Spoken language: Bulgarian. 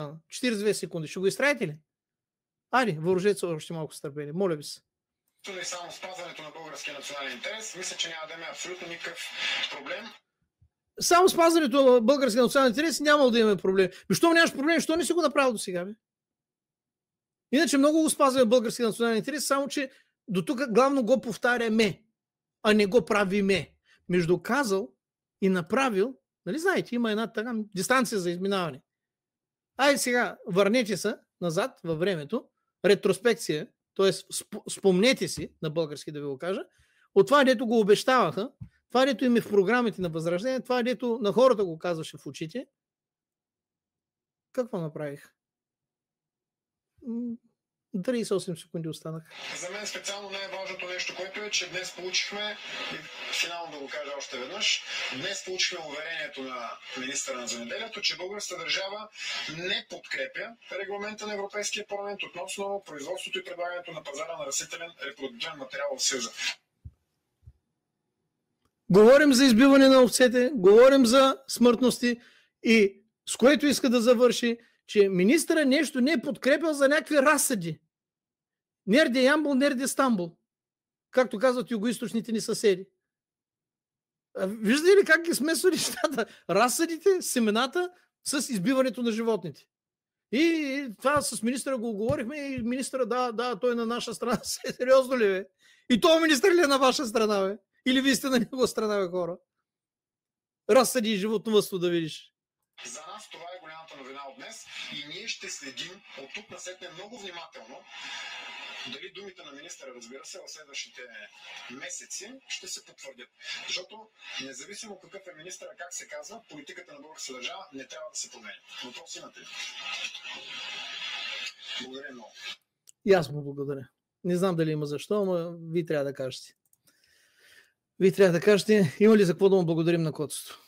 42 секунди. Ще го изтраете ли? Айде, въоръжете се още малко с търпение. Моля ви се. И само спазването на българския национален интерес, мисля, че няма да има абсолютно никакъв проблем. Само спазването на българския национален интерес няма да имаме проблем. Защо нямаш проблем? Защо не си го направил до сега, бе? Иначе много го спазваме българския национален интерес, само че до тук главно го повтаряме, а не го правиме. Между казал и направил, нали знаете, има една така дистанция за изминаване. Айде сега, върнете се назад във времето, ретроспекция, т.е. спомнете си, на български да ви го кажа, от това, дето го обещаваха, това, дето им е в програмите на Възраждение, това, дето на хората го казваше в очите. Какво направих? 38 секунди останах. За мен специално най-важното нещо, което е, че днес получихме, и финално да го кажа още веднъж, днес получихме уверението на министъра на земеделието, че българската държава не подкрепя регламента на Европейския парламент относно производството и предлагането на пазара на растителен репродуктивен материал в Съюза. Говорим за избиване на овцете, говорим за смъртности и с което иска да завърши, че министъра нещо не е подкрепил за някакви разсъди. Нерде Ямбол, нерде Стамбул. Както казват югоизточните ни съседи. Виждате ли как ги смесва нещата? Разсъдите, семената с избиването на животните. И това с министъра го говорихме и министъра, да, той е на наша страна. Сериозно ли бе? И този министър ли е на ваша страна, бе? Или вие сте на него страна, бе, хора? Разсъди и животновъдство да видиш. За нас това е голямата новина от днес и ние ще следим от тук насетне много внимателно дали думите на министъра, разбира се, в следващите месеци ще се потвърдят. Защото независимо какъв е министъра, как се казва, политиката на българската държава не трябва да се променя. Въпрос имате ли? Благодаря много. И аз му благодаря. Не знам дали има защо, но вие трябва да кажете. Вие трябва да кажете, има ли за какво да му благодарим на котството?